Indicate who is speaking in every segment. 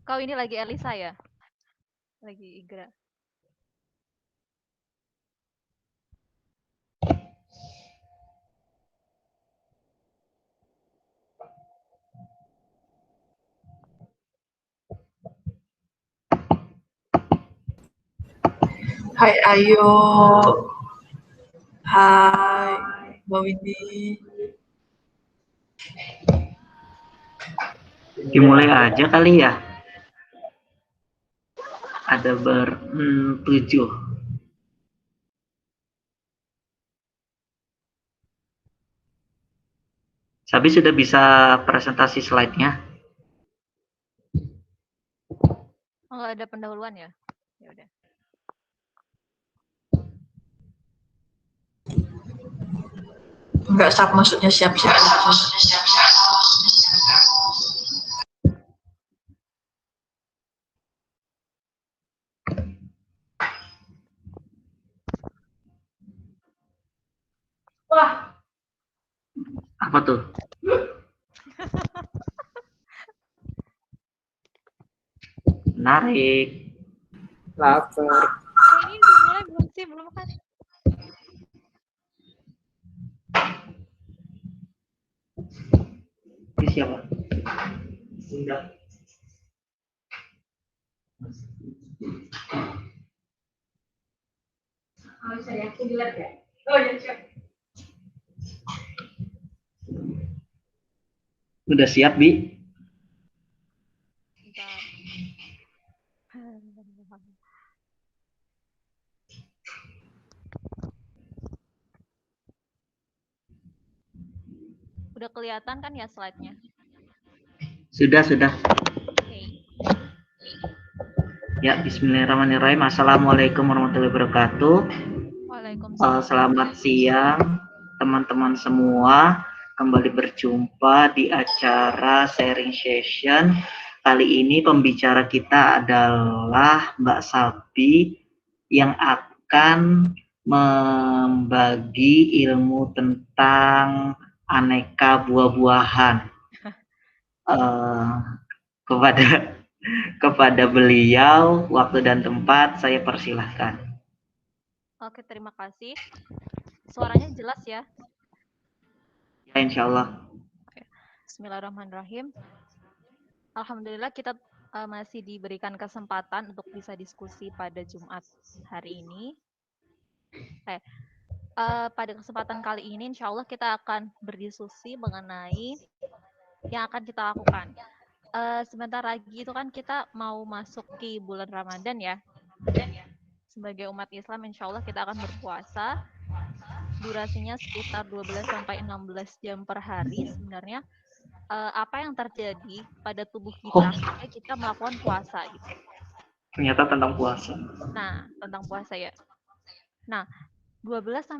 Speaker 1: Kau ini lagi Elisa ya? Lagi Igra.
Speaker 2: Hai Ayu. Hai Mbak Windy.
Speaker 3: Dimulai aja kali ya. Ada bertujuh. Sabi sudah bisa presentasi slide-nya.
Speaker 1: Oh, nggak ada pendahuluan ya? Ya udah.
Speaker 2: Enggak sab, maksudnya siap-siap.
Speaker 3: Wah. Apa tuh? Menarik.
Speaker 4: Lapar.
Speaker 1: Ini udah mulai belum sih? Belum kan?
Speaker 3: Ini siapa? Sudah. Oh, saya yakin dilihat ya. Oh, ya siap. Udah siap, Bi?
Speaker 1: Bentar. Udah kelihatan kan ya slide-nya?
Speaker 3: Sudah.
Speaker 1: Okay.
Speaker 3: Ya, bismillahirrahmanirrahim. Assalamualaikum warahmatullahi wabarakatuh.
Speaker 1: Waalaikumsalam.
Speaker 3: Selamat siang, teman-teman semua. Kembali berjumpa di acara sharing session. Kali ini pembicara kita adalah Mbak Sabi yang akan membagi ilmu tentang aneka buah-buahan kepada beliau. Waktu dan tempat saya persilahkan.
Speaker 1: Oke, terima kasih. Suaranya jelas ya?
Speaker 3: Ya, insya Allah.
Speaker 1: Bismillahirrahmanirrahim. Alhamdulillah kita masih diberikan kesempatan untuk bisa diskusi pada Jumat hari ini. Pada kesempatan kali ini, insya Allah kita akan berdiskusi mengenai yang akan kita lakukan. Sebentar lagi itu kan kita mau masuk ke bulan Ramadan ya. Sebagai umat Islam, insya Allah kita akan berpuasa. Durasinya sekitar 12-16 jam per hari. Sebenarnya apa yang terjadi pada tubuh kita ketika kita melakukan puasa gitu.
Speaker 3: Ternyata tentang puasa.
Speaker 1: Nah, tentang puasa ya. Nah, 12-16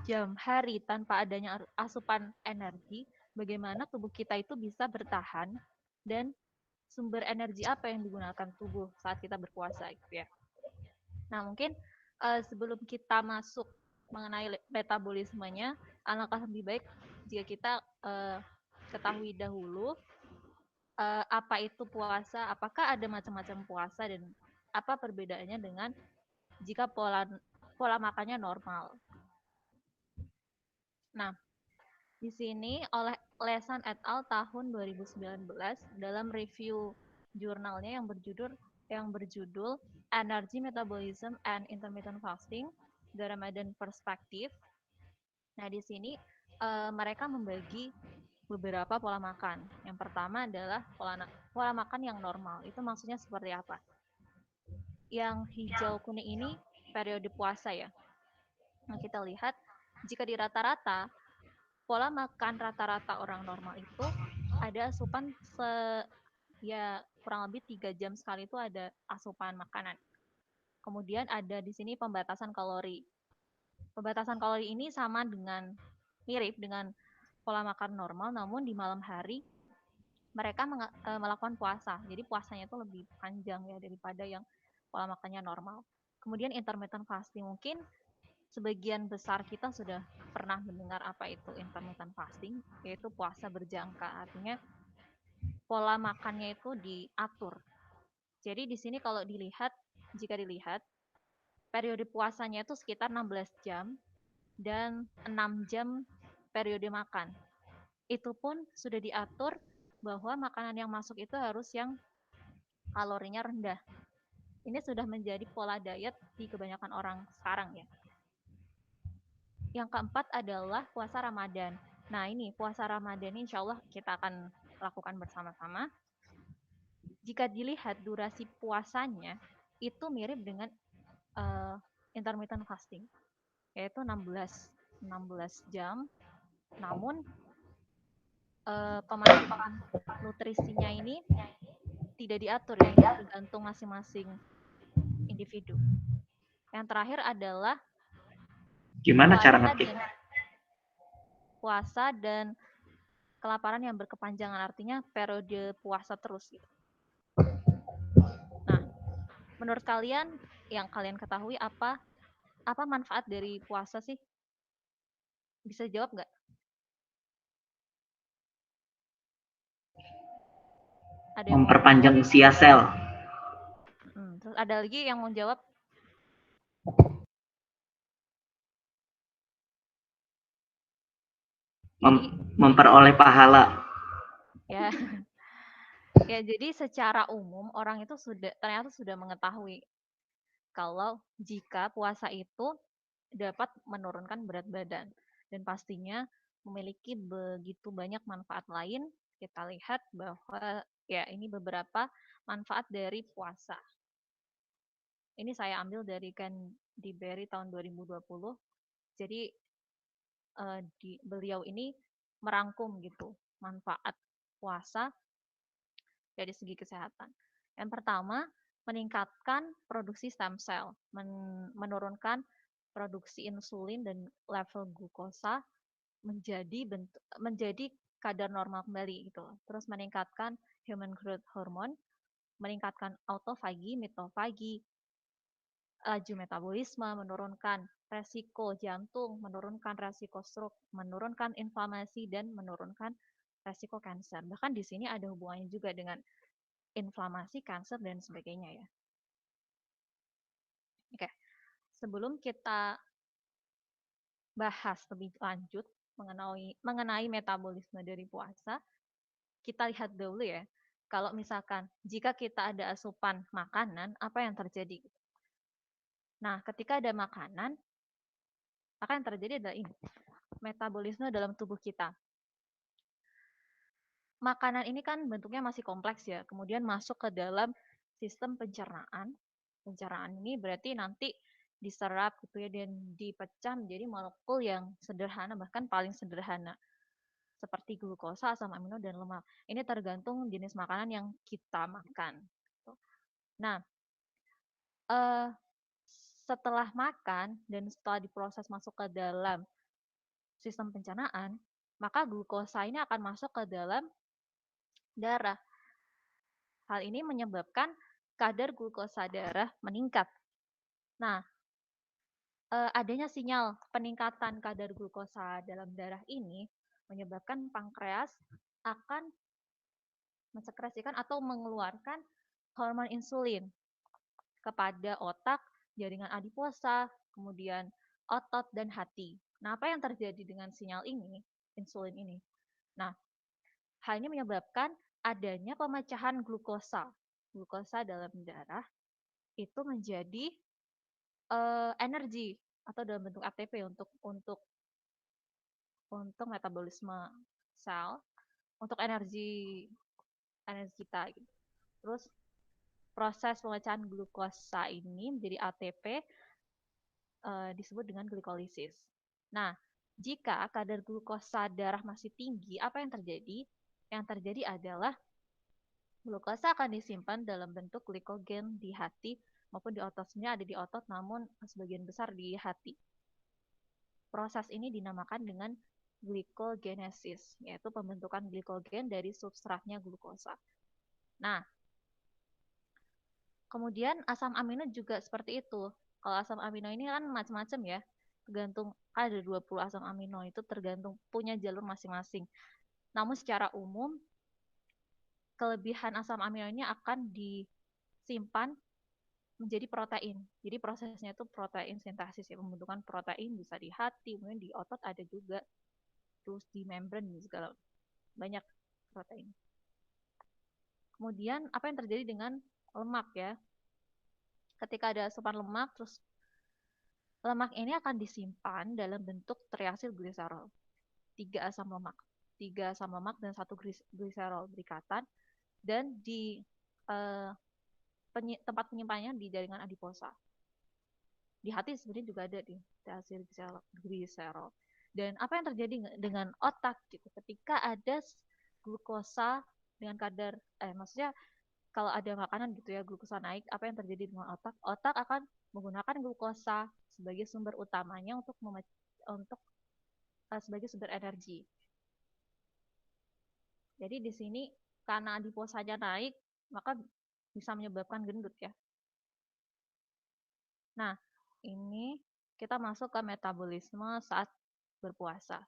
Speaker 1: jam hari tanpa adanya asupan energi, bagaimana tubuh kita itu bisa bertahan dan sumber energi apa yang digunakan tubuh saat kita berpuasa gitu ya. Nah, mungkin sebelum kita masuk mengenai metabolismenya, alangkah lebih baik jika kita ketahui dahulu apa itu puasa, apakah ada macam-macam puasa dan apa perbedaannya dengan jika pola makannya normal. Nah, di sini oleh Lesan et al. Tahun 2019 dalam review jurnalnya yang berjudul Energy Metabolism and Intermittent Fasting, The Ramadan Perspective. Nah, di sini mereka membagi beberapa pola makan. Yang pertama adalah pola makan yang normal. Itu maksudnya seperti apa? Yang hijau kuning ini periode puasa ya. Nah, kita lihat jika di rata-rata pola makan rata-rata orang normal itu ada asupan kurang lebih 3 jam sekali itu ada asupan makanan. Kemudian ada di sini pembatasan kalori. Pembatasan kalori ini sama dengan mirip dengan pola makan normal, namun di malam hari mereka melakukan puasa. Jadi puasanya itu lebih panjang ya daripada yang pola makannya normal. Kemudian intermittent fasting, mungkin sebagian besar kita sudah pernah mendengar apa itu intermittent fasting, yaitu puasa berjangka. Artinya pola makannya itu diatur. Jadi di sini kalau jika dilihat, periode puasanya itu sekitar 16 jam dan 6 jam periode makan. Itu pun sudah diatur bahwa makanan yang masuk itu harus yang kalorinya rendah. Ini sudah menjadi pola diet di kebanyakan orang sekarang ya. Yang keempat adalah puasa Ramadan. Nah ini puasa Ramadan ini insya Allah kita akan lakukan bersama-sama. Jika dilihat durasi puasanya itu mirip dengan intermittent fasting, yaitu 16 jam. Namun pemasukan nutrisinya ini tidak diatur ya, tergantung masing-masing individu. Yang terakhir adalah
Speaker 3: Gimana cara ngetik?
Speaker 1: Puasa dan kelaparan yang berkepanjangan, artinya periode puasa terus gitu. Nah, menurut kalian yang kalian ketahui apa manfaat dari puasa sih? Bisa jawab nggak?
Speaker 3: Memperpanjang usia sel.
Speaker 1: Terus ada lagi yang mau jawab?
Speaker 3: Memperoleh pahala.
Speaker 1: Ya. Ya, jadi secara umum orang itu ternyata sudah mengetahui kalau jika puasa itu dapat menurunkan berat badan dan pastinya memiliki begitu banyak manfaat lain. Kita lihat bahwa ya ini beberapa manfaat dari puasa. Ini saya ambil dari Candy Berry tahun 2020. Jadi beliau ini merangkum gitu manfaat puasa dari segi kesehatan. Yang pertama, meningkatkan produksi stem cell, menurunkan produksi insulin dan level glukosa menjadi kadar normal kembali gitu. Terus meningkatkan human growth hormone, meningkatkan autofagi, mitofagi, laju metabolisme, menurunkan resiko jantung, menurunkan resiko stroke, menurunkan inflamasi dan menurunkan resiko kanker. Bahkan di sini ada hubungannya juga dengan inflamasi, kanker dan sebagainya ya. Oke. Sebelum kita bahas lebih lanjut mengenai metabolisme dari puasa, kita lihat dulu ya. Kalau misalkan jika kita ada asupan makanan, apa yang terjadi? Nah, ketika ada makanan, maka yang terjadi adalah ini, metabolisme dalam tubuh kita. Makanan ini kan bentuknya masih kompleks ya, kemudian masuk ke dalam sistem pencernaan. Pencernaan ini berarti nanti diserap gitu ya dan dipecah menjadi molekul yang sederhana, bahkan paling sederhana, seperti glukosa, asam amino, dan lemak. Ini tergantung jenis makanan yang kita makan. Nah, setelah makan dan setelah diproses masuk ke dalam sistem pencernaan, maka glukosa ini akan masuk ke dalam darah. Hal ini menyebabkan kadar glukosa darah meningkat. Nah, adanya sinyal peningkatan kadar glukosa dalam darah ini menyebabkan pankreas akan mensekresikan atau mengeluarkan hormon insulin kepada otak, jaringan adiposa, kemudian otot dan hati. Nah, apa yang terjadi dengan sinyal ini, insulin ini? Nah, hal ini menyebabkan adanya pemecahan glukosa. Glukosa dalam darah itu menjadi energi atau dalam bentuk ATP untuk metabolisme sel, untuk energi kita gitu. Terus proses pemecahan glukosa ini menjadi ATP disebut dengan glikolisis. Nah, jika kadar glukosa darah masih tinggi, apa yang terjadi? Yang terjadi adalah glukosa akan disimpan dalam bentuk glikogen di hati maupun di otot. Sebenarnya ada di otot, namun sebagian besar di hati. Proses ini dinamakan dengan glikogenesis, yaitu pembentukan glikogen dari substratnya glukosa. Nah, kemudian asam amino juga seperti itu. Kalau asam amino ini kan macam-macam ya. tergantung ada 20 asam amino itu tergantung punya jalur masing-masing. Namun secara umum kelebihan asam amino ini akan disimpan menjadi protein. Jadi prosesnya itu protein sintesis ya, pembentukan protein bisa di hati, kemudian di otot ada juga, terus di membran segala banyak protein. Kemudian apa yang terjadi dengan lemak ya? Ketika ada asupan lemak, terus lemak ini akan disimpan dalam bentuk triasil gliserol. 3 asam lemak. 3 asam lemak dan 1 gliserol berikatan dan di tempat penyimpanannya di jaringan adiposa. Di hati sebenarnya juga ada di triasil gliserol. Dan apa yang terjadi dengan otak gitu ketika ada glukosa dengan kadar maksudnya kalau ada makanan gitu ya glukosa naik, apa yang terjadi dengan otak? Otak akan menggunakan glukosa sebagai sumber utamanya untuk sebagai sumber energi. Jadi di sini karena adiposanya naik, maka bisa menyebabkan gendut ya. Nah, ini kita masuk ke metabolisme saat berpuasa.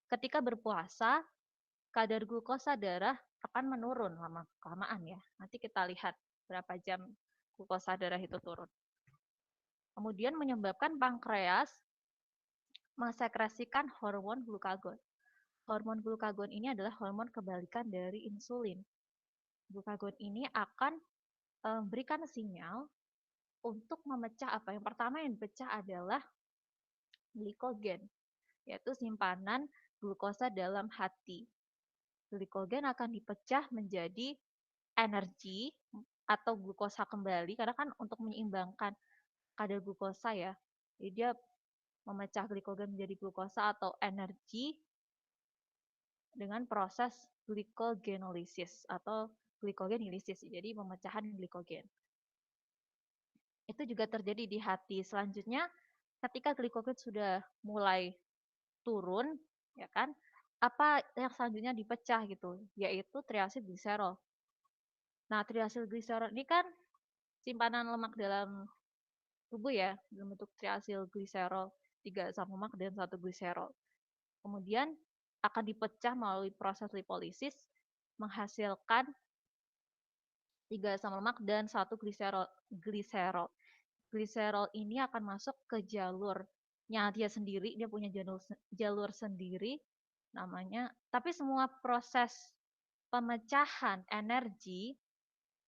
Speaker 1: Ketika berpuasa, kadar glukosa darah akan menurun lama-kelamaan ya. Nanti kita lihat berapa jam glukosa darah itu turun. Kemudian menyebabkan pankreas mensekresikan hormon glukagon. Hormon glukagon ini adalah hormon kebalikan dari insulin. Glukagon ini akan memberikan sinyal untuk memecah apa? Yang pertama yang dipecah adalah glikogen, yaitu simpanan glukosa dalam hati. Glikogen akan dipecah menjadi energi atau glukosa kembali, karena kan untuk menyeimbangkan kadar glukosa ya. Jadi dia memecah glikogen menjadi glukosa atau energi dengan proses glycogenolysis atau glycogenilisis. Jadi pemecahan glikogen. Itu juga terjadi di hati. Selanjutnya ketika glikogen sudah mulai turun, ya kan? Apa yang selanjutnya dipecah gitu, yaitu triasil gliserol. Nah, triasil gliserol ini kan simpanan lemak dalam tubuh ya, dalam bentuk triasil gliserol, 3 asam lemak dan 1 gliserol. Kemudian akan dipecah melalui proses lipolisis menghasilkan 3 asam lemak dan 1 gliserol. Gliserol ini akan masuk ke jalurnya dia sendiri, dia punya jalur sendiri namanya. Tapi semua proses pemecahan energi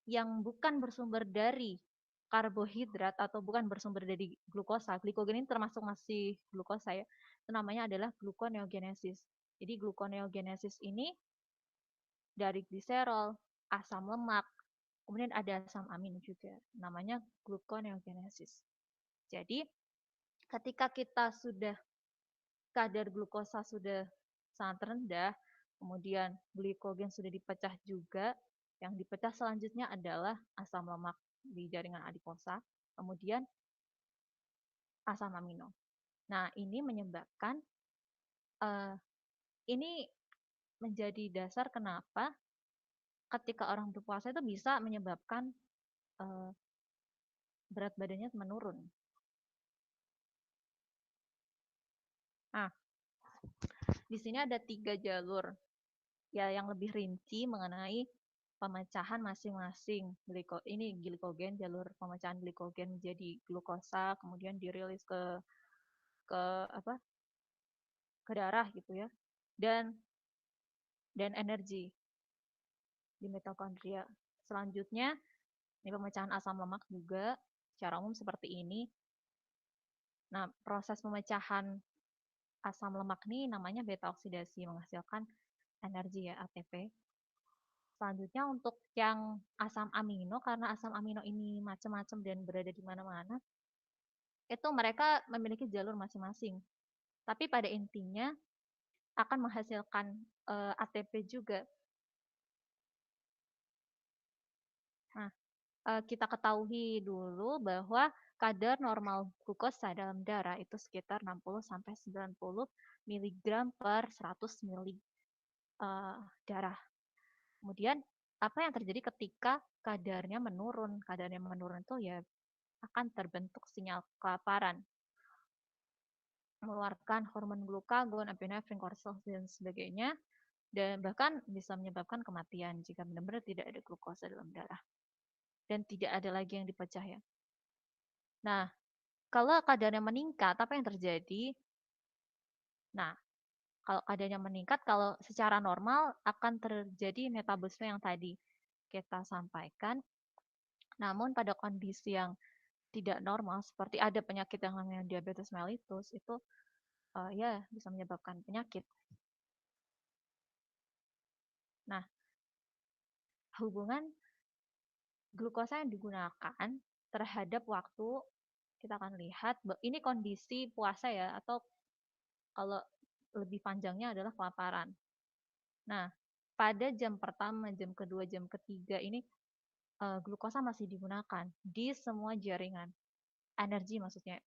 Speaker 1: yang bukan bersumber dari karbohidrat atau bukan bersumber dari glukosa, glikogen ini termasuk masih glukosa ya, itu namanya adalah gluconeogenesis. Jadi gluconeogenesis ini dari gliserol, asam lemak, kemudian ada asam amino juga, namanya gluconeogenesis. Jadi ketika kita sudah kadar glukosa sudah sangat rendah, kemudian glikogen sudah dipecah juga, yang dipecah selanjutnya adalah asam lemak di jaringan adiposa, kemudian asam amino. Nah, ini menyebabkan ini menjadi dasar kenapa ketika orang berpuasa itu bisa menyebabkan berat badannya menurun. Nah, di sini ada 3 jalur ya yang lebih rinci mengenai pemecahan masing-masing glikogen, jalur pemecahan glikogen menjadi glukosa, kemudian dirilis ke darah gitu ya, dan energi di mitokondria. Selanjutnya ini pemecahan asam lemak juga secara umum seperti ini. Nah, proses pemecahan asam lemak ini namanya beta oksidasi, menghasilkan energi ya, ATP. Selanjutnya untuk yang asam amino, karena asam amino ini macam-macam dan berada di mana-mana, itu mereka memiliki jalur masing-masing. Tapi pada intinya akan menghasilkan ATP juga. Nah, kita ketahui dulu bahwa kadar normal glukosa dalam darah itu sekitar 60-90 mg per 100 ml darah. Kemudian apa yang terjadi ketika kadarnya menurun? Kadarnya menurun itu ya akan terbentuk sinyal kelaparan. mengeluarkan hormon glukagon, epinefrin, kortisol, dan sebagainya, dan bahkan bisa menyebabkan kematian jika benar-benar tidak ada glukosa dalam darah dan tidak ada lagi yang dipecah ya. Nah, kalau kadarnya meningkat, apa yang terjadi? Nah, kalau kadarnya meningkat, kalau secara normal akan terjadi metabolisme yang tadi kita sampaikan. Namun pada kondisi yang tidak normal, seperti ada penyakit yang namanya diabetes mellitus, itu ya bisa menyebabkan penyakit. Nah, hubungan glukosa yang digunakan terhadap waktu, kita akan lihat, ini kondisi puasa ya, atau kalau lebih panjangnya adalah kelaparan. Nah, pada jam pertama, jam kedua, jam ketiga ini glukosa masih digunakan di semua jaringan. Energi maksudnya,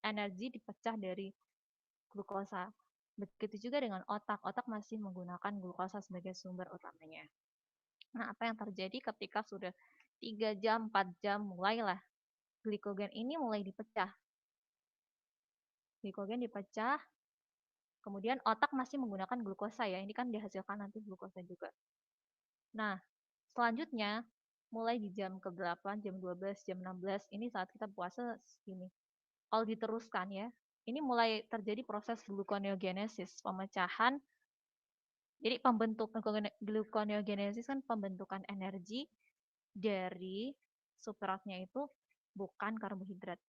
Speaker 1: energi dipecah dari glukosa. Begitu juga dengan otak. Otak masih menggunakan glukosa sebagai sumber utamanya. Nah, apa yang terjadi ketika sudah 3 jam, 4 jam, mulailah glikogen ini mulai dipecah. Glikogen dipecah, kemudian otak masih menggunakan glukosa ya. Ini kan dihasilkan nanti glukosa juga. Nah, selanjutnya mulai di jam ke-8, jam 12, jam 16, ini saat kita puasa segini. Kalau diteruskan ya, ini mulai terjadi proses gluconeogenesis, pemecahan. Jadi gluconeogenesis kan pembentukan energi dari substratnya itu bukan karbohidrat.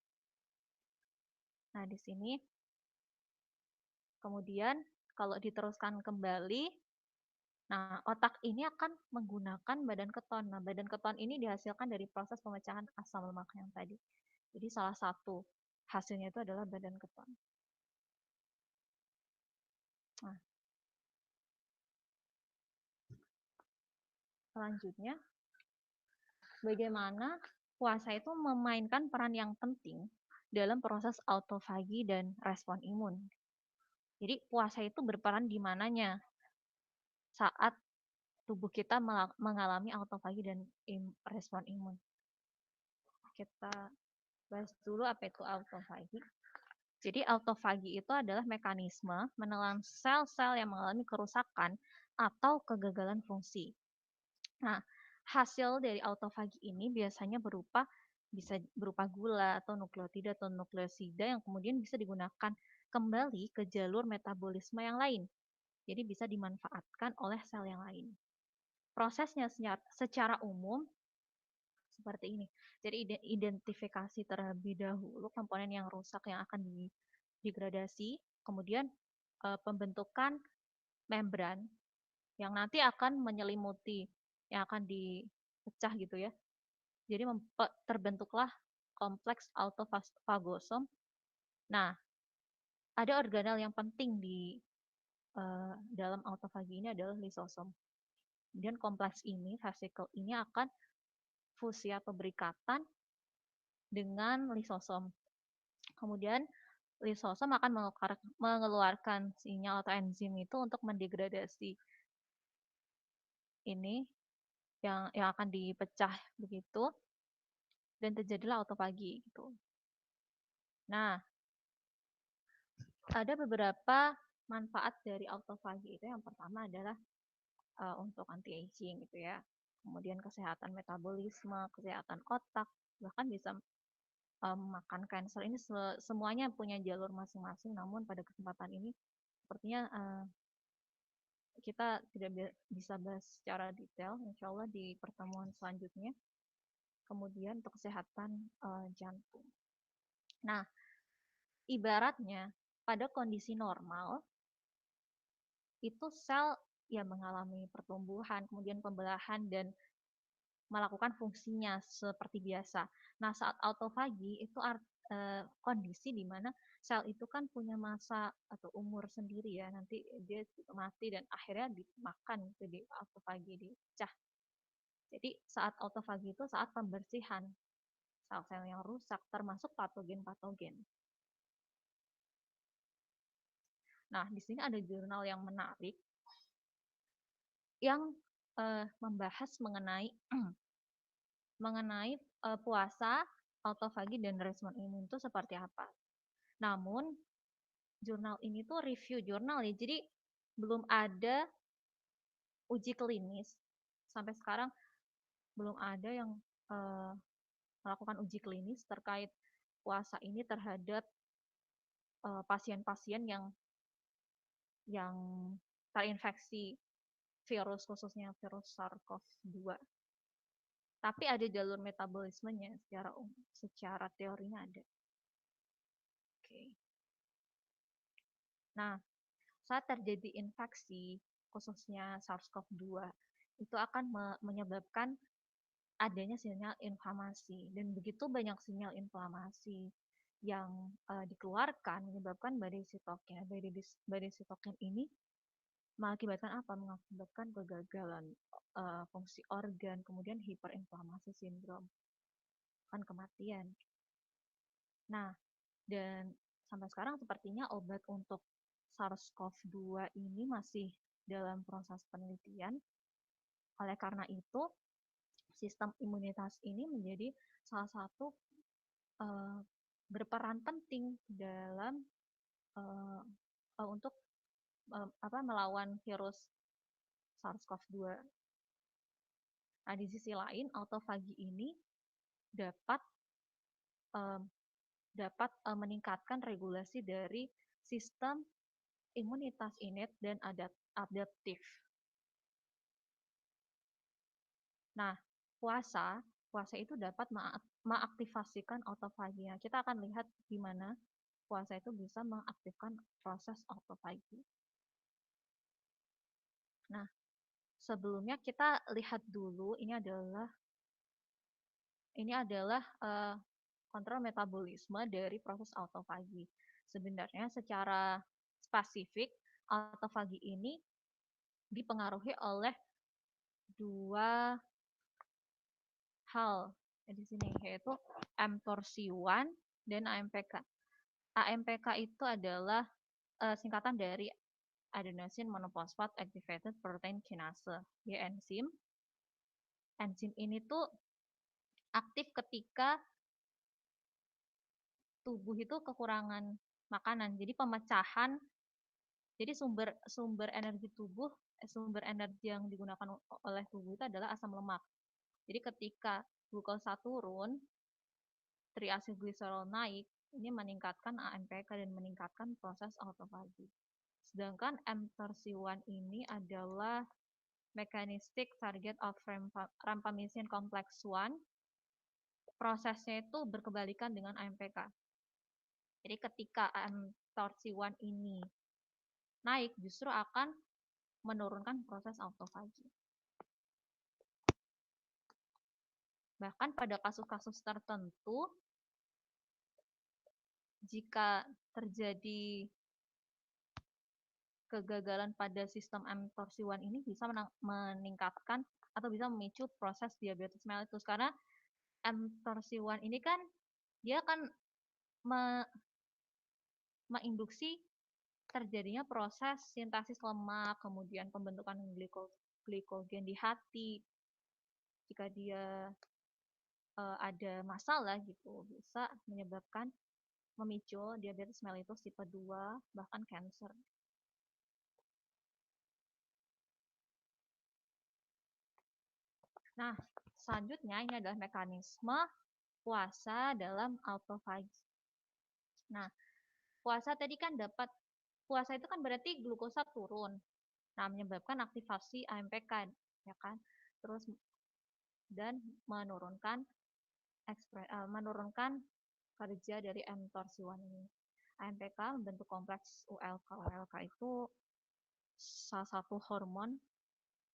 Speaker 1: Nah, di sini kemudian kalau diteruskan kembali, nah otak ini akan menggunakan badan keton. Nah, badan keton ini dihasilkan dari proses pemecahan asam lemak yang tadi. Jadi salah satu hasilnya itu adalah badan keton. Nah, selanjutnya, bagaimana puasa itu memainkan peran yang penting dalam proses autofagi dan respon imun. Jadi puasa itu berperan di mananya saat tubuh kita mengalami autofagi dan respon imun. Kita bahas dulu apa itu autofagi. Jadi autofagi itu adalah mekanisme menelan sel-sel yang mengalami kerusakan atau kegagalan fungsi. Nah, hasil dari autofagi ini biasanya bisa berupa gula atau nukleotida atau nukleosida yang kemudian bisa digunakan kembali ke jalur metabolisme yang lain. Jadi bisa dimanfaatkan oleh sel yang lain. Prosesnya secara umum seperti ini. Jadi identifikasi terlebih dahulu komponen yang rusak yang akan degradasi, kemudian pembentukan membran yang nanti akan menyelimuti, yang akan dipecah gitu ya. Jadi terbentuklah kompleks autofagosom. Nah, ada organel yang penting di dalam autofagi ini adalah lisosom. Kemudian kompleks ini, vesikel ini akan fusi atau berikatan dengan lisosom. Kemudian lisosom akan mengeluarkan sinyal atau enzim itu untuk mendegradasi ini yang akan dipecah begitu, dan terjadilah autofagi gitu. Nah, ada beberapa manfaat dari autofagi itu. Yang pertama adalah untuk anti-aging gitu ya. Kemudian kesehatan metabolisme, kesehatan otak, bahkan bisa makan cancer. Ini semuanya punya jalur masing-masing, namun pada kesempatan ini sepertinya kita tidak bisa bahas secara detail, insya Allah di pertemuan selanjutnya. Kemudian untuk kesehatan jantung. Nah, ibaratnya pada kondisi normal, itu sel yang mengalami pertumbuhan, kemudian pembelahan, dan melakukan fungsinya seperti biasa. Nah, saat autofagi itu kondisi di mana sel itu kan punya masa atau umur sendiri ya, nanti dia mati dan akhirnya dimakan, jadi autofagi dipecah. Jadi saat autofagi itu saat pembersihan sel-sel yang rusak, termasuk patogen-patogen. Nah, di sini ada jurnal yang menarik yang membahas mengenai puasa, autofagi, dan respon imun itu seperti apa. Namun jurnal ini tuh review jurnal ya, jadi belum ada uji klinis. Sampai sekarang belum ada yang melakukan uji klinis terkait puasa ini terhadap pasien-pasien yang terinfeksi virus, khususnya virus SARS-CoV-2. Tapi ada jalur metabolismenya secara teorinya ada. Oke. Nah, saat terjadi infeksi, khususnya SARS-CoV-2, itu akan menyebabkan adanya sinyal inflamasi. Dan begitu banyak sinyal inflamasi yang dikeluarkan, menyebabkan badai sitokin. Badai sitokin ini mengakibatkan apa? Mengakibatkan kegagalan fungsi organ, kemudian hiperinflamasi sindrom, kan kematian. Nah, dan sampai sekarang sepertinya obat untuk SARS-CoV-2 ini masih dalam proses penelitian. Oleh karena itu, sistem imunitas ini menjadi salah satu berperan penting dalam untuk melawan virus SARS-CoV-2. Nah, di sisi lain, autofagi ini dapat meningkatkan regulasi dari sistem imunitas innate dan adaptif. Nah, puasa itu dapat mengaktifasikan autofagi. Kita akan lihat gimana puasa itu bisa mengaktifkan proses autofagi. Nah, sebelumnya kita lihat dulu ini adalah kontrol metabolisme dari proses autofagi. Sebenarnya secara spesifik autofagi ini dipengaruhi oleh dua hal di sini, yaitu mTORC1 dan AMPK. AMPK itu adalah singkatan dari adenosine monophosphate activated protein kinase, ya enzim. Enzim ini tuh aktif ketika tubuh itu kekurangan makanan. Jadi pemecahan, jadi sumber energi tubuh, sumber energi yang digunakan oleh tubuh itu adalah asam lemak. Jadi ketika glukosa turun, triacylglycerol naik, ini meningkatkan AMPK dan meningkatkan proses autofagi. Sedangkan mTORC1 ini adalah mechanistic target of rampamycin complex 1. Prosesnya itu berkebalikan dengan AMPK. Jadi ketika mTORC1 ini naik, justru akan menurunkan proses autofagi. Bahkan pada kasus-kasus tertentu, jika terjadi kegagalan pada sistem mTORC1 ini bisa meningkatkan atau bisa memicu proses diabetes mellitus, karena mTORC1 ini kan dia akan menginduksi terjadinya proses sintesis lemak, kemudian pembentukan glikogen di hati. Jika dia ada masalah gitu, bisa menyebabkan memicu diabetes mellitus tipe 2, bahkan kanker. Nah, selanjutnya ini adalah mekanisme puasa dalam autofagi. Nah, puasa itu kan berarti glukosa turun. Nah, menyebabkan aktivasi AMPK, ya kan? Terus dan menurunkan kerja dari mTORC1 ini. AMPK membentuk kompleks ULK. ULK itu salah satu hormon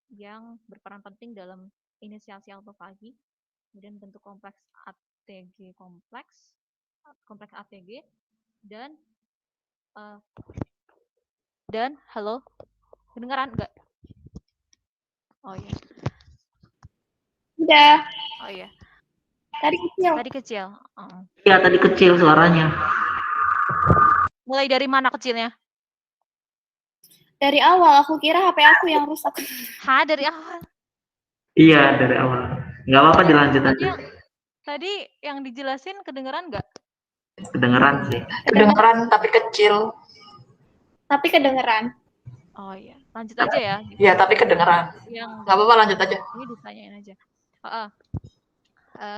Speaker 1: yang berperan penting dalam inisiasi autofagi. Kemudian bentuk kompleks ATG kompleks ATG dan halo, kedengaran enggak? Oh iya.
Speaker 5: Udah.
Speaker 1: Oh iya.
Speaker 5: Tadi kecil.
Speaker 3: Iya, tadi kecil suaranya.
Speaker 1: Mulai dari mana kecilnya?
Speaker 5: Dari awal, aku kira HP aku yang rusak.
Speaker 1: Dari awal?
Speaker 3: Iya, dari awal. Nggak apa-apa, dilanjut aja.
Speaker 1: Tadi yang dijelasin kedengeran nggak?
Speaker 3: Kedengeran sih.
Speaker 2: Kedengeran tapi kecil.
Speaker 5: Tapi kedengeran.
Speaker 1: Oh iya, lanjut aja ya.
Speaker 2: Iya, tapi kedengeran.
Speaker 1: Yang
Speaker 2: Nggak apa-apa, lanjut aja.
Speaker 1: ini ditanyain aja.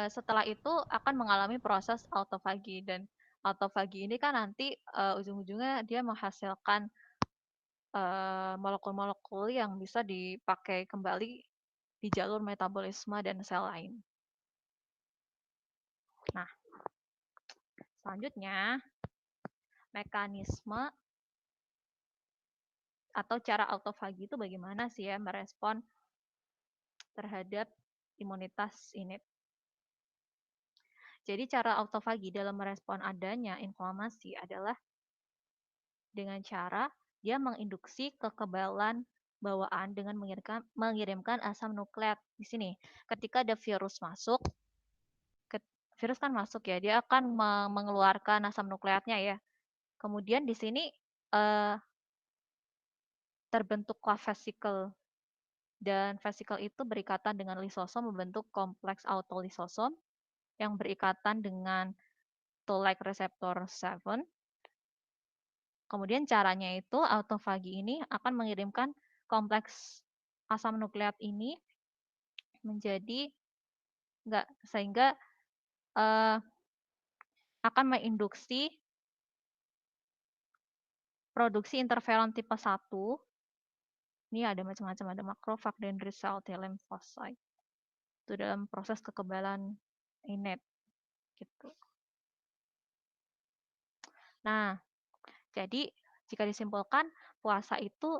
Speaker 1: Setelah itu akan mengalami proses autofagi, dan autofagi ini kan nanti ujung-ujungnya dia menghasilkan molekul-molekul yang bisa dipakai kembali di jalur metabolisme dan sel lain. Nah, selanjutnya mekanisme atau cara autofagi itu bagaimana sih ya merespon terhadap imunitas innate. Jadi cara autofagi dalam merespon adanya inflamasi adalah dengan cara dia menginduksi kekebalan bawaan dengan mengirimkan asam nukleat. Di sini, ketika ada virus masuk, virus kan masuk ya, dia akan mengeluarkan asam nukleatnya ya. Kemudian di sini terbentuklah vesikel, dan vesikel itu berikatan dengan lisosom membentuk kompleks autolisosom yang berikatan dengan toll-like receptor 7. Kemudian caranya itu autofagi ini akan mengirimkan kompleks asam nukleat ini menjadi sehingga akan menginduksi produksi interferon tipe 1. Ini ada macam-macam, ada makrofag, dendrit cell, T lymphocyte. Itu dalam proses kekebalan innate gitu. Nah, jadi jika disimpulkan puasa itu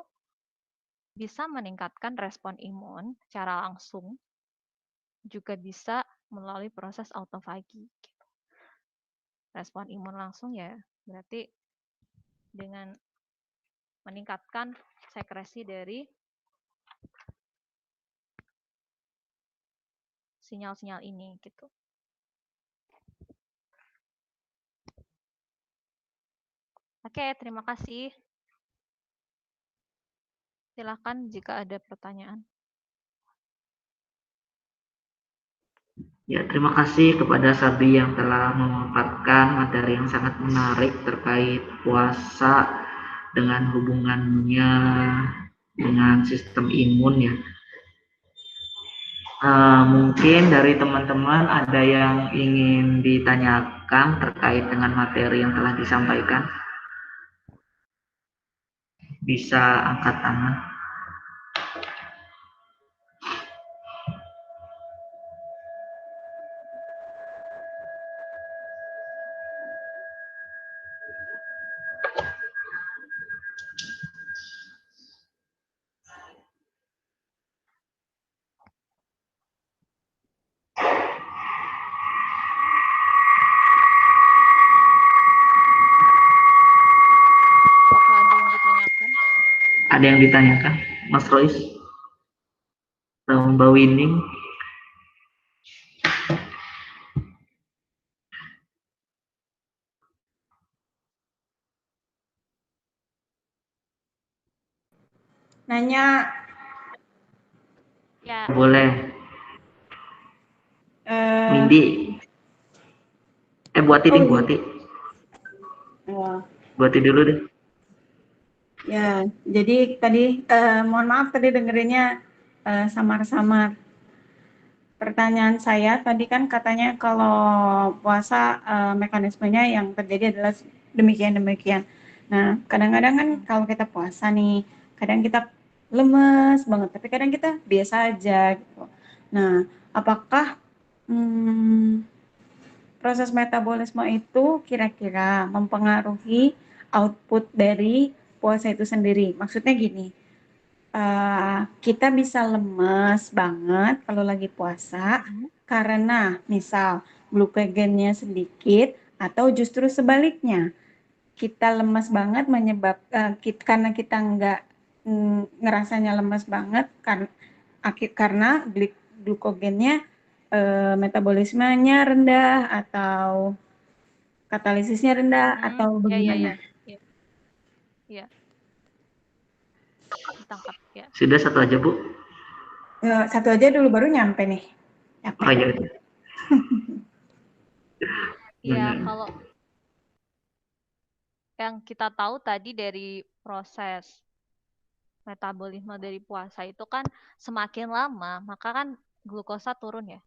Speaker 1: bisa meningkatkan respon imun secara langsung, juga bisa melalui proses autofagi. Gitu. Respon imun langsung ya berarti dengan meningkatkan sekresi dari sinyal-sinyal ini gitu. Oke, terima kasih. Silakan jika ada pertanyaan.
Speaker 3: Ya, terima kasih kepada Sabi yang telah memaparkan materi yang sangat menarik terkait puasa dengan hubungannya dengan sistem imun ya. Mungkin dari teman-teman ada yang ingin ditanyakan terkait dengan materi yang telah disampaikan. Bisa angkat tangan.
Speaker 1: Apakah ada yang ditanyakan?
Speaker 3: Ada yang ditanyakan, Mas Royce? Atau Mbak Winning?
Speaker 6: Nanya.
Speaker 1: Ya.
Speaker 3: Boleh. Mindi. Buati ding, Buati. Buati dulu deh.
Speaker 6: Ya, jadi tadi mohon maaf tadi dengerinnya samar-samar. Pertanyaan saya tadi kan katanya kalau puasa mekanismenya yang terjadi adalah demikian-demikian. Nah, kadang-kadang kan kalau kita puasa nih, kadang kita lemes banget, tapi kadang kita biasa aja gitu. Nah, apakah proses metabolisme itu kira-kira mempengaruhi output dari puasa itu sendiri? Maksudnya gini, kita bisa lemes banget kalau lagi puasa karena misal glukogennya sedikit, atau justru sebaliknya kita lemes banget karena kita nggak ngerasanya lemes banget karena glukogennya metabolismenya rendah atau katalisisnya rendah atau bagaimana?
Speaker 1: Iya. Ditangkap ya.
Speaker 3: Sudah satu aja, Bu.
Speaker 6: Satu aja dulu baru nyampe nih.
Speaker 3: Oh iya.
Speaker 1: Iya, kalau yang kita tahu tadi dari proses metabolisme dari puasa itu kan semakin lama, maka kan glukosa turun ya.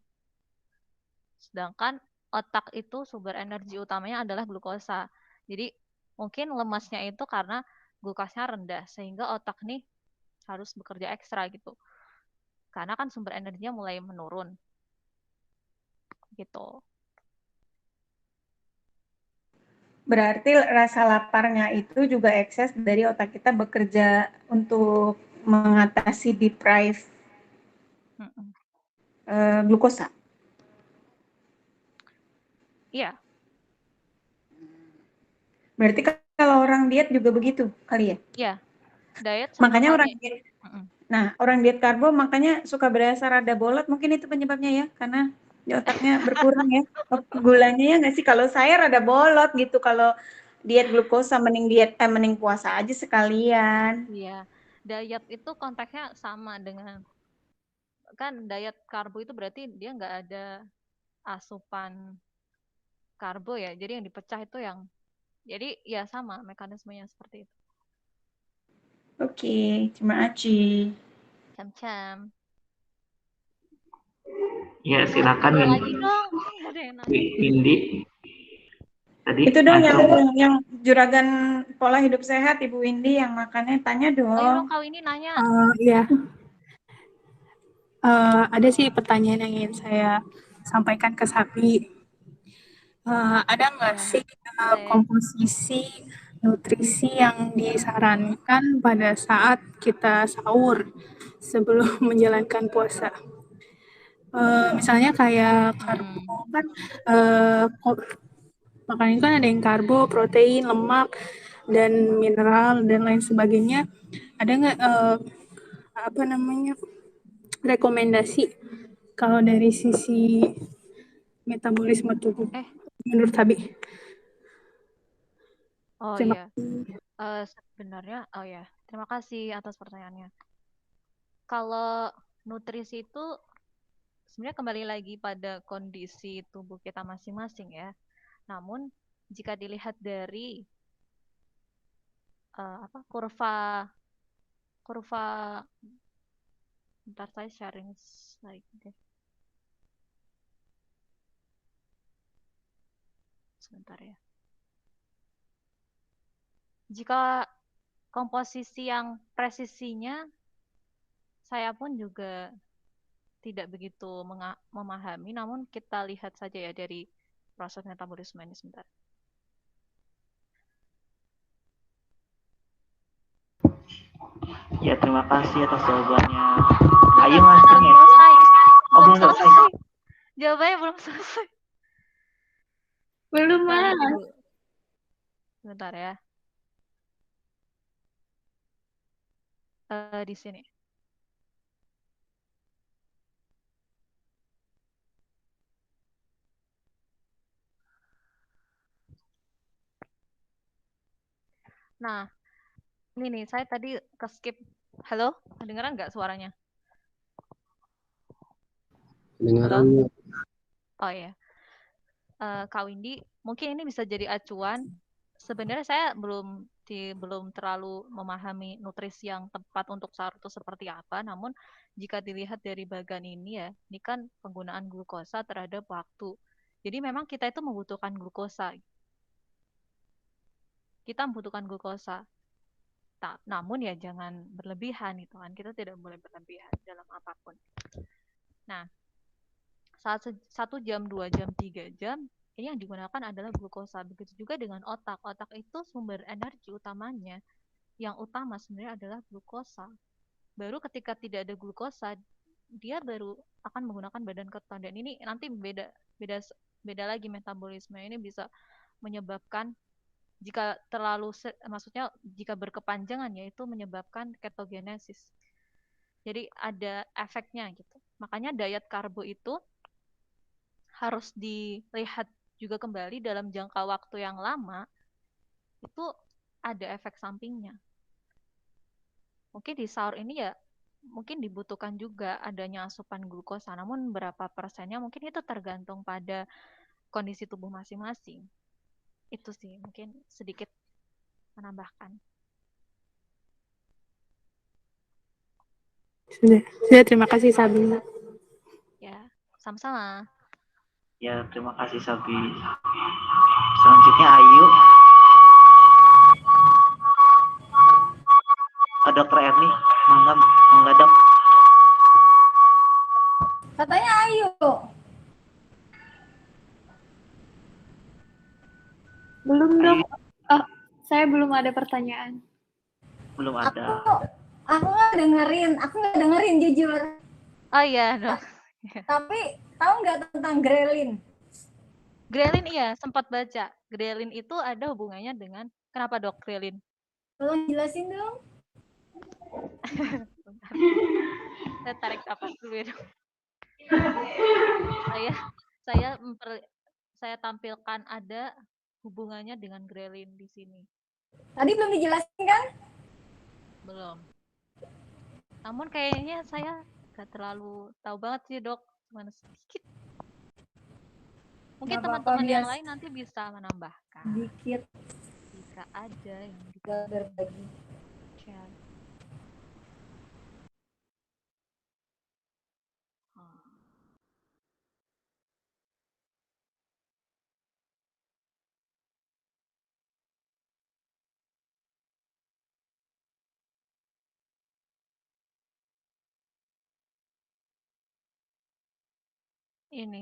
Speaker 1: Sedangkan otak itu sumber energi utamanya adalah glukosa. Jadi mungkin lemasnya itu karena glukosanya rendah, sehingga otak nih harus bekerja ekstra gitu. Karena kan sumber energinya mulai menurun. Gitu.
Speaker 6: Berarti rasa laparnya itu juga ekses dari otak kita bekerja untuk mengatasi deprive glukosa.
Speaker 1: Iya.
Speaker 6: Berarti kalau orang diet juga begitu kali ya?
Speaker 1: Iya. Diet sama
Speaker 6: Makanya orang
Speaker 1: halnya.
Speaker 6: diet. Nah, orang diet karbo makanya suka berasa rada bolot, mungkin itu penyebabnya ya, karena di otaknya berkurang ya. Gulanya ya nggak sih? Kalau saya rada bolot gitu, kalau diet glukosa mending puasa aja sekalian.
Speaker 1: Iya. Diet itu konteksnya sama dengan kan diet karbo itu berarti dia nggak ada asupan karbo ya. Jadi yang dipecah itu yang jadi ya sama mekanismenya seperti itu.
Speaker 6: Oke, terima kasih.
Speaker 1: Cam-cam.
Speaker 3: Ya, silakan
Speaker 1: Lagi dong. Ada yang nanya.
Speaker 3: Windy. Tadi
Speaker 6: Itu dong
Speaker 3: ada.
Speaker 6: yang juragan pola hidup sehat Ibu Windy yang makannya tanya
Speaker 1: Ayo dong
Speaker 6: dong.
Speaker 1: kau ini nanya.
Speaker 7: Iya. Ada sih pertanyaan yang ingin saya sampaikan ke Sapi. Ada nggak
Speaker 1: Ya,
Speaker 7: sih
Speaker 1: boleh.
Speaker 7: komposisi nutrisi yang disarankan pada saat kita sahur sebelum menjalankan puasa? Misalnya kayak karbo kan, makanan itu kan ada yang karbo, protein, lemak, dan mineral dan lain sebagainya. Ada nggak rekomendasi kalau dari sisi metabolisme tubuh menurut Abi?
Speaker 1: Oh
Speaker 7: Terima
Speaker 1: iya. Sebenarnya ya, terima kasih atas pertanyaannya. Kalau nutrisi itu sebenarnya kembali lagi pada kondisi tubuh kita masing-masing ya. Namun jika dilihat dari kurva bentar saya sharing slide deh. Sebentar ya. Jika komposisi yang presisinya saya pun juga tidak begitu memahami, namun kita lihat saja ya dari proses metabolisme ini sebentar.
Speaker 3: Ya, terima kasih atas jawabannya. Ayo Mas,
Speaker 1: belum selesai.
Speaker 3: Belum selesai.
Speaker 1: Jawabannya belum selesai.
Speaker 7: Belum, Mas.
Speaker 1: Sebentar ya. Di sini. Nah, ini nih, saya tadi ke-skip. Halo, kedengeran nggak suaranya?
Speaker 4: Kedengaran.
Speaker 1: Oh ya. Kak Windy, mungkin ini bisa jadi acuan. Sebenarnya saya belum terlalu memahami nutrisi yang tepat untuk sahur itu seperti apa. Namun jika dilihat dari bagan ini ya, ini kan penggunaan glukosa terhadap waktu. Jadi memang kita itu membutuhkan glukosa. Kita membutuhkan glukosa. Namun ya jangan berlebihan gitu kan. Kita tidak boleh berlebihan dalam apapun. Nah, saat 1 jam, 2 jam, 3 jam, ini yang digunakan adalah glukosa. Begitu juga dengan otak. Otak itu sumber energi utamanya. Yang utama sebenarnya adalah glukosa. Baru ketika tidak ada glukosa, dia baru akan menggunakan badan keton. Dan ini nanti beda lagi metabolisme. Ini bisa menyebabkan jika maksudnya jika berkepanjangan yaitu menyebabkan ketogenesis. Jadi ada efeknya gitu. Makanya diet karbo itu harus dilihat juga kembali dalam jangka waktu yang lama, itu ada efek sampingnya. Mungkin di sahur ini ya mungkin dibutuhkan juga adanya asupan glukosa, namun berapa persennya mungkin itu tergantung pada kondisi tubuh masing-masing. Itu sih mungkin sedikit menambahkan.
Speaker 7: Sudah, terima kasih Sabi.
Speaker 1: Ya, sama-sama.
Speaker 3: Ya, terima kasih Sabi. Selanjutnya Ayu. Dr. Erni, mangga Dok.
Speaker 8: Katanya Ayu.
Speaker 5: Belum
Speaker 3: Ayu.
Speaker 5: dok. Saya belum ada pertanyaan.
Speaker 3: Belum ada.
Speaker 8: Aku nggak dengerin jujur.
Speaker 1: Oh iya, Dok.
Speaker 8: Tapi tahu nggak tentang grelin?
Speaker 1: Grelin iya, sempat baca. Grelin itu ada hubungannya dengan kenapa Dok grelin?
Speaker 8: Tolong jelasin dong.
Speaker 1: Saya tarik napas dulu ya, Dok. Saya tampilkan ada hubungannya dengan grelin di sini.
Speaker 8: Tadi belum dijelasin kan?
Speaker 1: Belum. Namun kayaknya saya nggak terlalu tahu banget sih Dok, cuma sedikit. Mungkin
Speaker 8: Nggak apa-apa,
Speaker 1: teman-teman yang
Speaker 8: biasa.
Speaker 1: lain nanti bisa menambahkan.
Speaker 8: Dikit
Speaker 1: Jika ada yang
Speaker 8: berbagi.
Speaker 1: share. Ini,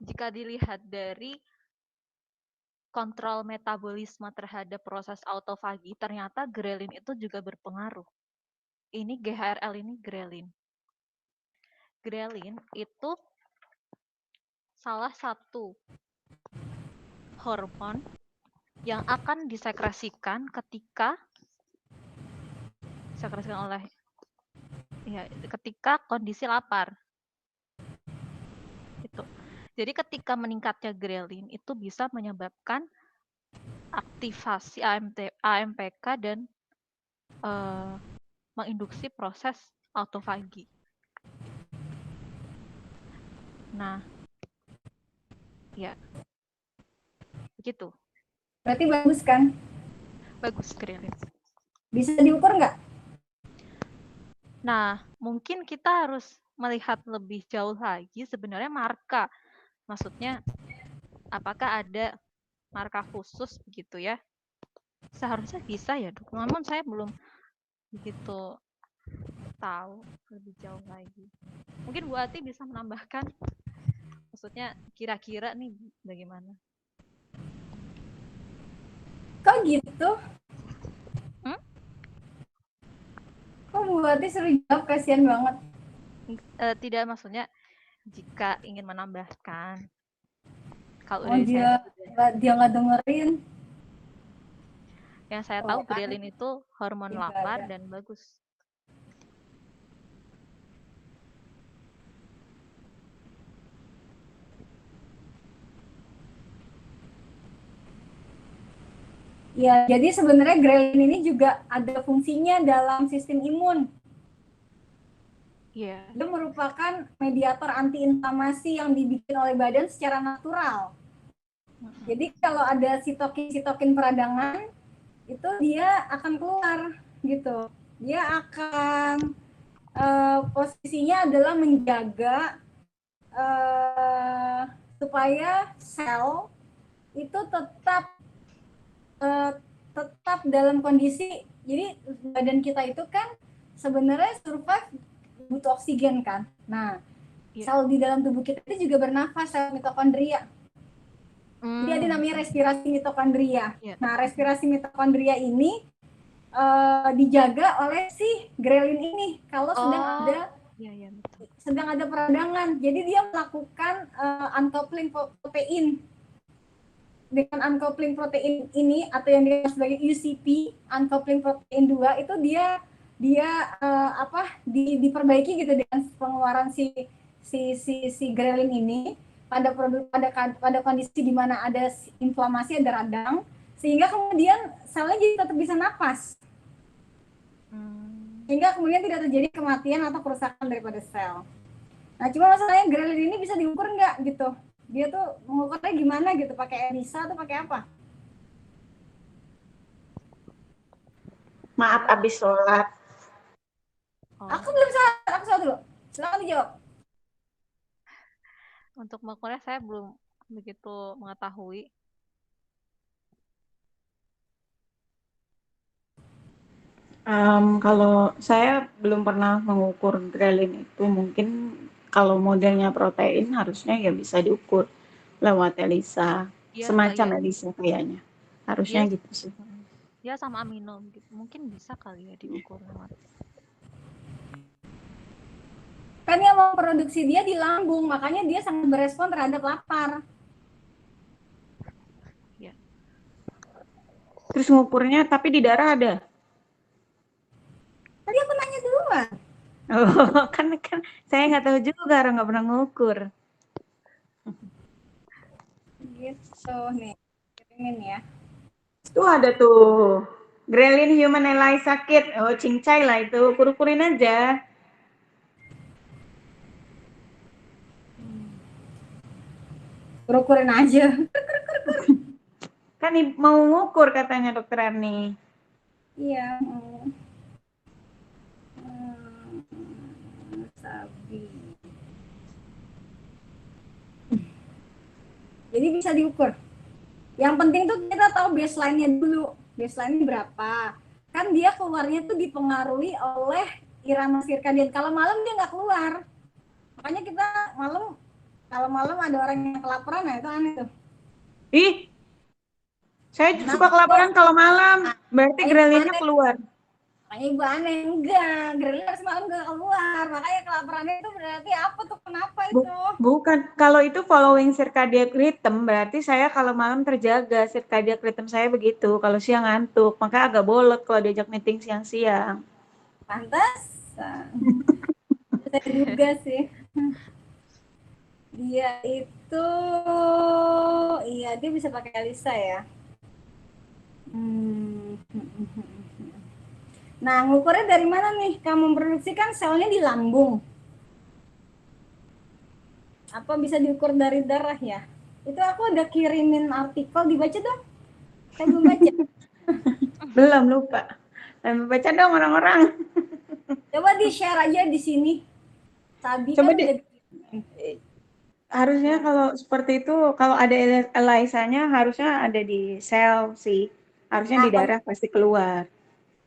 Speaker 1: jika dilihat dari kontrol metabolisme terhadap proses autofagi, ternyata grelin itu juga berpengaruh. Ini GHRL ini grelin. Grelin itu salah satu hormon yang akan disekresikan ketika kondisi lapar. Itu. Jadi ketika meningkatnya grelin itu bisa menyebabkan aktivasi AMPK dan menginduksi proses autofagi. Nah, ya, begitu.
Speaker 8: Berarti bagus kan?
Speaker 1: Bagus grelin.
Speaker 8: Bisa diukur nggak?
Speaker 1: Nah, mungkin kita harus melihat lebih jauh lagi sebenarnya marka. Maksudnya, apakah ada marka khusus begitu ya? Seharusnya bisa ya, Dok. Namun saya belum begitu tahu lebih jauh lagi. Mungkin Bu Ati bisa menambahkan, maksudnya kira-kira nih bagaimana?
Speaker 8: Kok gitu? Kok Bu Ati suruh jawab, kasihan banget.
Speaker 1: Tidak, maksudnya jika ingin menambahkan. Kalau
Speaker 8: dia nggak dengerin.
Speaker 1: Yang saya tahu grelin itu hormon lapar dan bagus.
Speaker 8: Ya, jadi sebenarnya grelin ini juga ada fungsinya dalam sistem imun.
Speaker 1: Iya.
Speaker 8: Dia merupakan mediator antiinflamasi yang dibikin oleh badan secara natural. Jadi kalau ada sitokin peradangan, itu dia akan keluar gitu. Dia akan posisinya adalah menjaga supaya sel itu tetap dalam kondisi. Jadi badan kita itu kan sebenarnya survive butuh oksigen kan. Nah, sel di dalam tubuh kita itu juga bernafas, sel mitokondria. Jadi ada namanya respirasi mitokondria. Nah, respirasi mitokondria ini dijaga oleh si grelin ini kalau sedang ada peradangan. Jadi dia melakukan uncoupling protein. Dengan uncoupling protein ini atau yang disebut sebagai UCP, uncoupling protein 2, itu dia diperbaiki gitu dengan pengeluaran si grelin ini pada kondisi di mana ada inflamasi, ada radang, sehingga kemudian selnya jadi tetap bisa napas. Sehingga kemudian tidak terjadi kematian atau kerusakan daripada sel. Nah, cuma masalahnya grelin ini bisa diukur nggak gitu? Dia tuh mengukurnya gimana gitu? Pakai ELISA atau pakai apa?
Speaker 6: Maaf, abis sholat.
Speaker 1: Oh,
Speaker 8: Aku belum salah, aku salah dulu. Silakan dijawab.
Speaker 1: untuk makulnya saya belum begitu mengetahui.
Speaker 6: Kalau saya belum pernah mengukur grelin itu, mungkin kalau modelnya protein harusnya ya bisa diukur lewat ELISA,
Speaker 1: Iya,
Speaker 6: semacam
Speaker 1: iya.
Speaker 6: ELISA kayaknya. Harusnya
Speaker 1: Iya,
Speaker 6: gitu sih.
Speaker 1: ya sama amino gitu. Mungkin bisa kali ya diukur lewat.
Speaker 8: Kan yang memproduksi dia di lambung, makanya dia sangat berespon terhadap lapar.
Speaker 1: Ya.
Speaker 6: Terus ngukurnya tapi di darah ada?
Speaker 8: Tadi aku nanya duluan.
Speaker 6: Oh, kan saya nggak tahu juga, orang nggak pernah ngukur.
Speaker 8: Gitu nih, kirimin ya.
Speaker 6: Tuh ada tuh. Grelin Human ELISA Kit. Oh, cincai lah itu. Kur-kurin aja.
Speaker 8: Ukurin aja.
Speaker 6: Kan mau ngukur katanya dokter Erni.
Speaker 8: Iya. Sabi. Jadi bisa diukur. Yang penting tuh kita tahu baseline-nya dulu. Baseline-nya berapa. Kan dia keluarnya tuh dipengaruhi oleh irama sirkadian. Kalau malam dia nggak keluar. Makanya kita kalau malam ada orang yang kelaparan, nah itu aneh tuh.
Speaker 6: Ih, saya suka kelaparan kalau malam. Berarti grelinnya keluar.
Speaker 8: Makanya ibu aneh, enggak. Grelin harus malam nggak keluar. Makanya kelaparannya itu berarti apa tuh? Kenapa itu?
Speaker 6: Bukan, kalau itu following circadian rhythm, berarti saya kalau malam terjaga, circadian rhythm saya begitu. Kalau siang ngantuk, maka agak bolot kalau diajak meeting siang-siang.
Speaker 8: Pantas. Saya juga sih. Dia itu, iya dia bisa pakai Elisa ya. Nah, ngukurnya dari mana nih? Kamu memproduksikan selnya di lambung. Apa bisa diukur dari darah ya? Itu aku udah kirimin artikel, dibaca dong. Saya belum baca.
Speaker 6: Belum, lupa. Baca dong orang-orang.
Speaker 8: Coba di-share aja di sini. Sabi
Speaker 6: Coba
Speaker 8: kan
Speaker 6: harusnya kalau seperti itu, kalau ada ELISA-nya harusnya ada di sel sih. Harusnya di darah pasti keluar.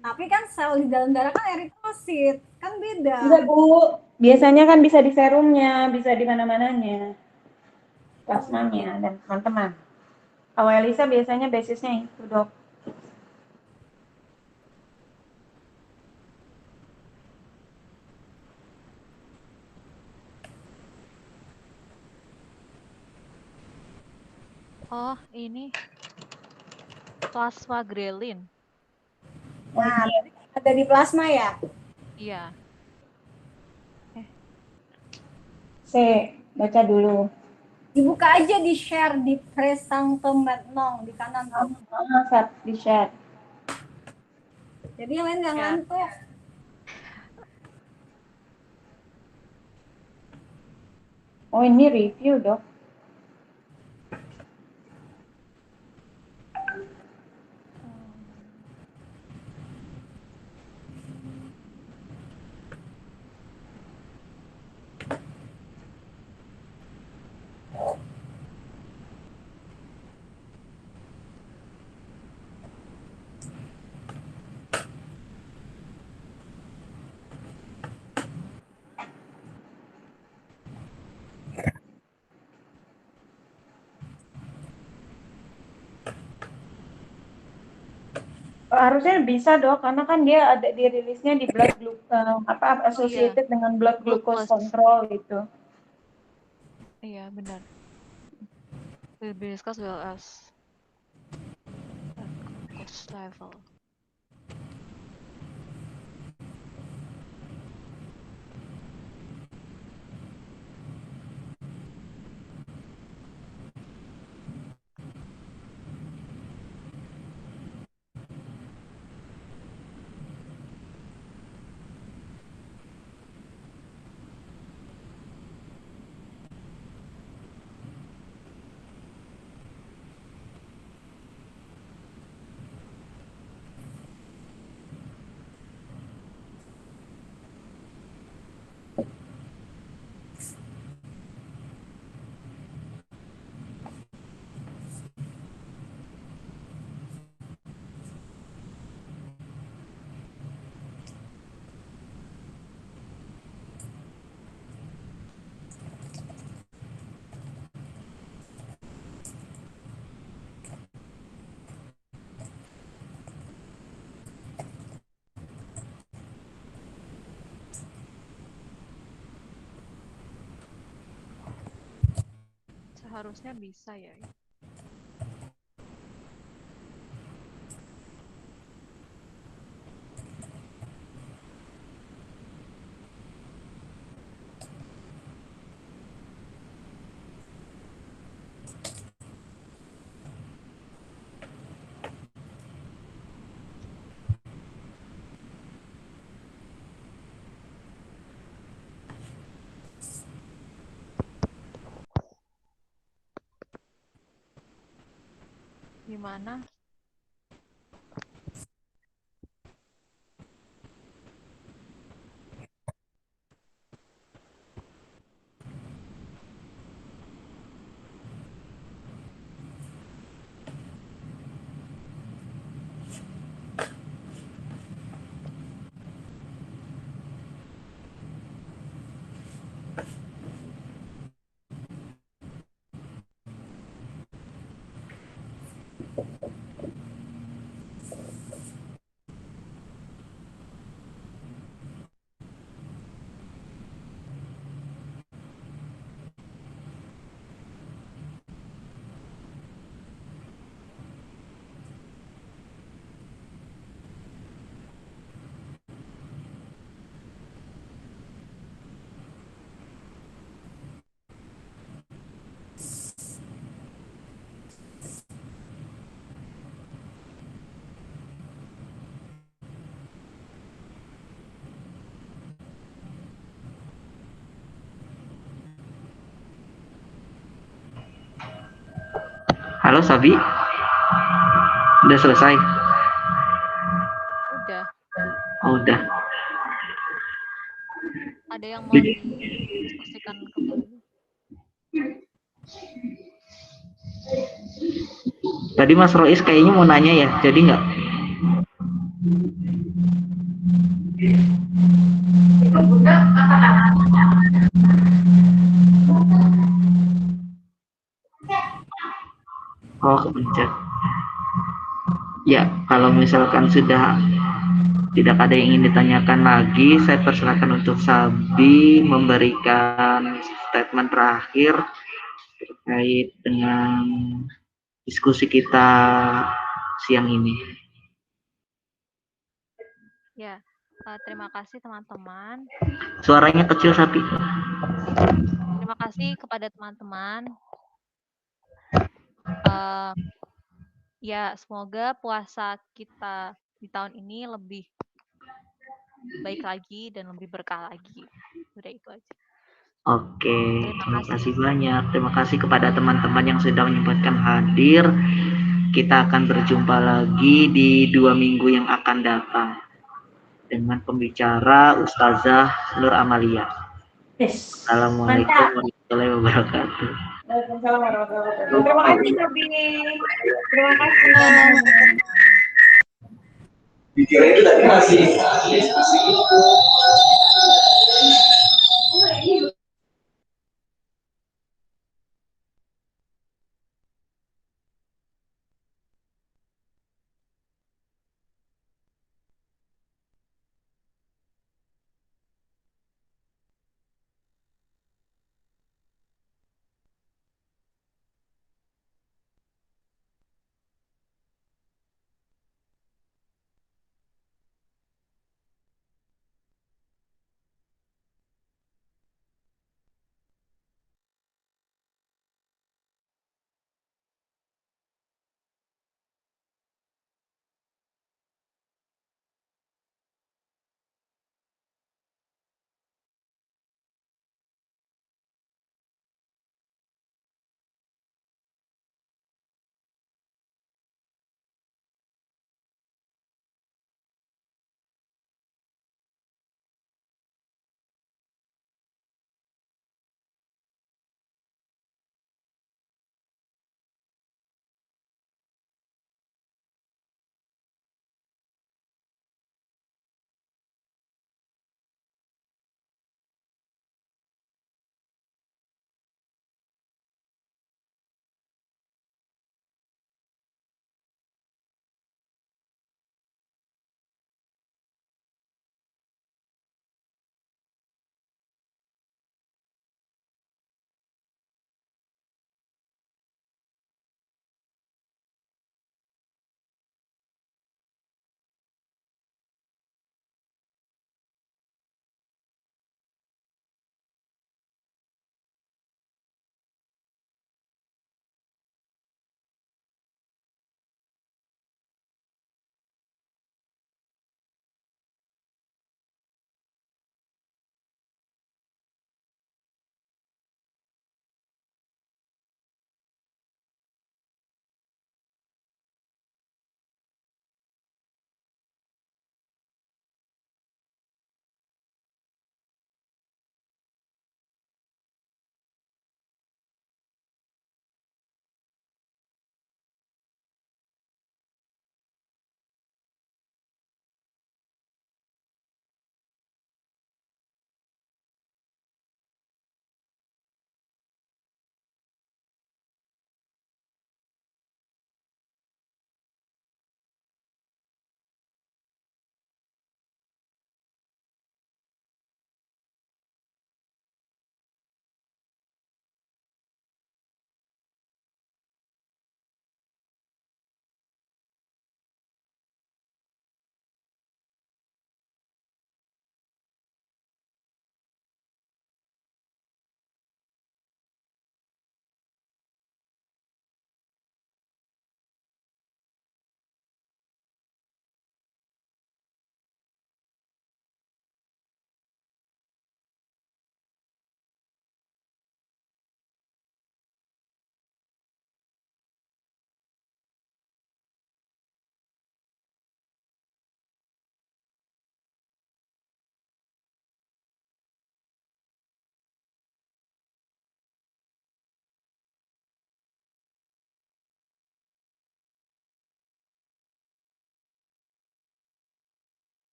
Speaker 8: Tapi kan sel di dalam darah kan eritrosit, kan beda.
Speaker 6: Enggak, Bu. Biasanya kan bisa di serumnya, bisa di mana-mananya. Plasmanya dan teman-teman. Kalau ELISA biasanya basisnya itu, Dok.
Speaker 1: Oh, ini plasma grelin.
Speaker 8: Nah, ada di plasma ya?
Speaker 1: Iya.
Speaker 6: Saya baca dulu.
Speaker 8: Dibuka aja, di-share di presangkemetnong di kanan tuh.
Speaker 6: Saat di-share.
Speaker 8: Jadi yang lain nggak ngantuk.
Speaker 6: Oh, ini review, Dok. Harusnya bisa, Dok, karena kan dia ada dirilisnya di blood associated dengan blood glucose control gitu.
Speaker 1: Iya, benar. Will be discussed well as glucose level. Harusnya bisa ya. Gimana?
Speaker 3: Halo Sabi, udah selesai?
Speaker 1: Udah.
Speaker 3: Oh, udah.
Speaker 1: Ada yang mau didiskusikan kembali?
Speaker 3: Tadi Mas Rois kayaknya mau nanya ya, jadi nggak? Oh, kepencet. Ya, kalau misalkan sudah tidak ada yang ingin ditanyakan lagi, saya persilakan untuk Sabi memberikan statement terakhir terkait dengan diskusi kita siang ini.
Speaker 1: Ya, terima kasih teman-teman.
Speaker 3: Suaranya kecil, Sabi.
Speaker 1: Terima kasih kepada teman-teman. Ya, semoga puasa kita di tahun ini lebih baik lagi dan lebih berkah lagi. Udah itu aja.
Speaker 3: Oke, terima kasih banyak. Terima kasih kepada teman-teman yang sudah menyempatkan hadir. Kita akan berjumpa lagi di 2 minggu yang akan datang dengan pembicara Ustazah Nur Amalia. Assalamualaikum warahmatullahi wabarakatuh.
Speaker 6: Waalaikumsalam warahmatullahi wabarakatuh. Terima kasih, Sabi. Terima kasih.
Speaker 9: Dikira itu tadi masih diskusi.